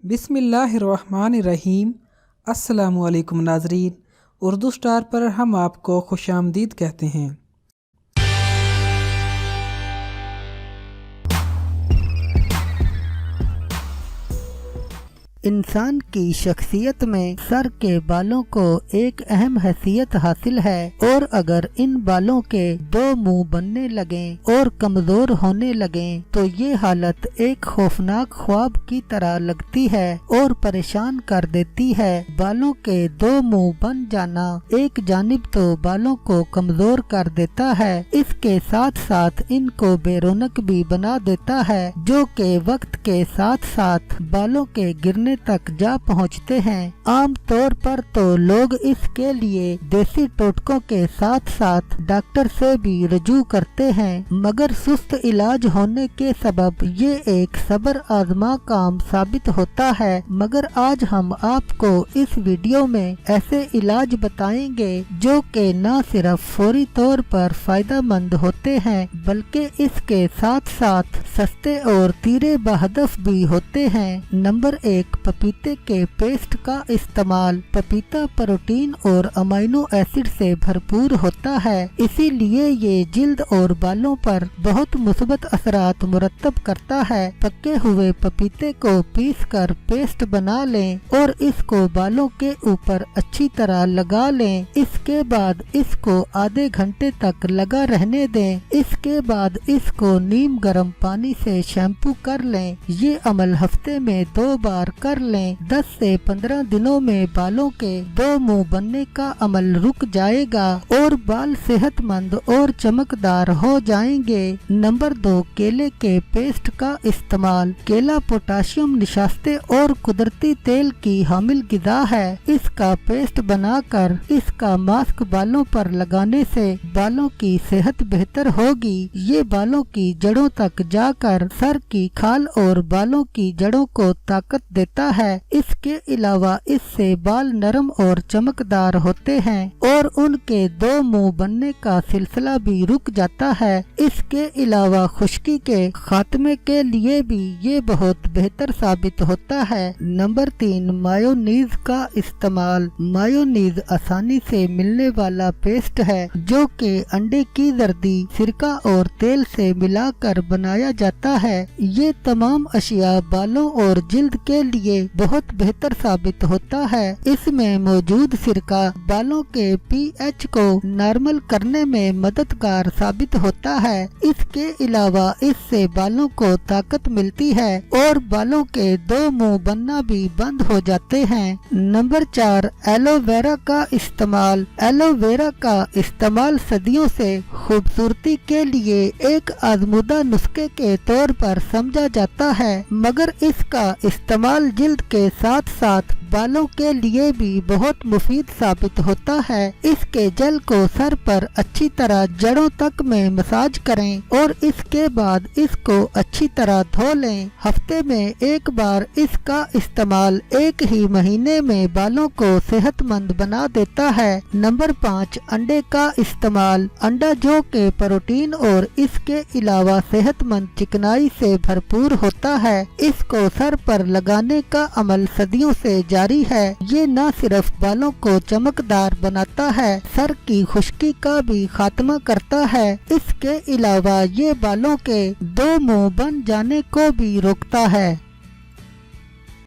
बिस्मिल्लाहिर्रहमानिर्रहीम। अस्सलामुअलैकुम नाज़रीन, उर्दू स्टार पर हम आपको खुशामदीद कहते हैं। इंसान की शख्सियत में सर के बालों को एक अहम हैसियत हासिल है और अगर इन बालों के दो मुंह बनने लगें और कमजोर होने लगें तो ये हालत एक खौफनाक ख्वाब की तरह लगती है और परेशान कर देती है। बालों के दो मुंह बन जाना एक जानिब तो बालों को कमजोर कर देता है, इसके साथ साथ इनको बेरौनक भी बना देता है, जो कि वक्त के साथ साथ बालों के गिरने तक जा पहुंचते हैं। आम तौर पर तो लोग इसके लिए देसी टोटकों के साथ साथ डॉक्टर से भी रजू करते हैं, मगर सुस्त इलाज होने के सबब ये एक सब्र आजमा काम साबित होता है। मगर आज हम आपको इस वीडियो में ऐसे इलाज बताएंगे जो कि न सिर्फ फौरी तौर पर फायदा मंद होते हैं बल्कि इसके साथ साथ सस्ते और तीरे बहदफ भी होते हैं। नंबर 1, पपीते के पेस्ट का इस्तेमाल। पपीता प्रोटीन और अमीनो एसिड से भरपूर होता है, इसीलिए ये जिल्द और बालों पर बहुत मुस्बत असरात मुरतब करता है। पके हुए पपीते को पीस कर पेस्ट बना लें और इसको बालों के ऊपर अच्छी तरह लगा लें। इसके बाद इसको आधे घंटे तक लगा रहने दें। इसके बाद इसको नीम गर्म पानी से शैम्पू कर लें। ये अमल हफ्ते में 2 बार कर लें। 10 से 15 दिनों में बालों के दो मुंह बनने का अमल रुक जाएगा और बाल सेहतमंद और चमकदार हो जाएंगे। नंबर 2, केले के पेस्ट का इस्तेमाल। केला पोटाशियम निशास्ते और कुदरती तेल की हामिल गिज़ा है। इसका पेस्ट बनाकर इसका मास्क बालों पर लगाने से बालों की सेहत बेहतर होगी। ये बालों की जड़ों तक जाकर सर की खाल और बालों की जड़ों को ताकत देता है। इसके अलावा इससे बाल नरम और चमकदार होते हैं और उनके दो मुंह बनने का सिलसिला भी रुक जाता है। इसके अलावा खुश्की के खात्मे के लिए भी ये बहुत बेहतर साबित होता है। नंबर 3, मायोनीज का इस्तेमाल। मायोनीज आसानी से मिलने वाला पेस्ट है जो कि अंडे की जर्दी, सिरका और तेल से मिलाकर बनाया जाता है। ये तमाम अशिया बालों और जिल्द के लिए बहुत बेहतर साबित होता है। इसमें मौजूद सिरका बालों के pH को नॉर्मल करने में मददगार साबित होता है। इसके अलावा इससे बालों को ताकत मिलती है और बालों के दो मुंह बनना भी बंद हो जाते हैं। नंबर 4, एलोवेरा का इस्तेमाल। एलोवेरा का इस्तेमाल सदियों से खूबसूरती के लिए एक आजमूदा नुस्खे के तौर पर समझा जाता है, मगर इसका इस्तेमाल जिल्द के साथ साथ बालों के लिए भी बहुत मुफीद साबित होता है। इसके जल को सर पर अच्छी तरह जड़ों तक में मसाज करें और इसके बाद इसको अच्छी तरह धो लें। हफ्ते में 1 बार इसका इस्तेमाल 1 ही महीने में बालों को सेहतमंद बना देता है। नंबर 5, अंडे का इस्तेमाल। अंडा जो कि प्रोटीन और इसके अलावा सेहतमंद चिकनाई से भरपूर होता है, इसको सर पर लगाने का अमल सदियों से जारी है। ये न सिर्फ बालों को चमकदार बनाता है, सर की खुश्की का भी खात्मा करता है। इसके अलावा ये बालों के दो मुंह बन जाने को भी रोकता है।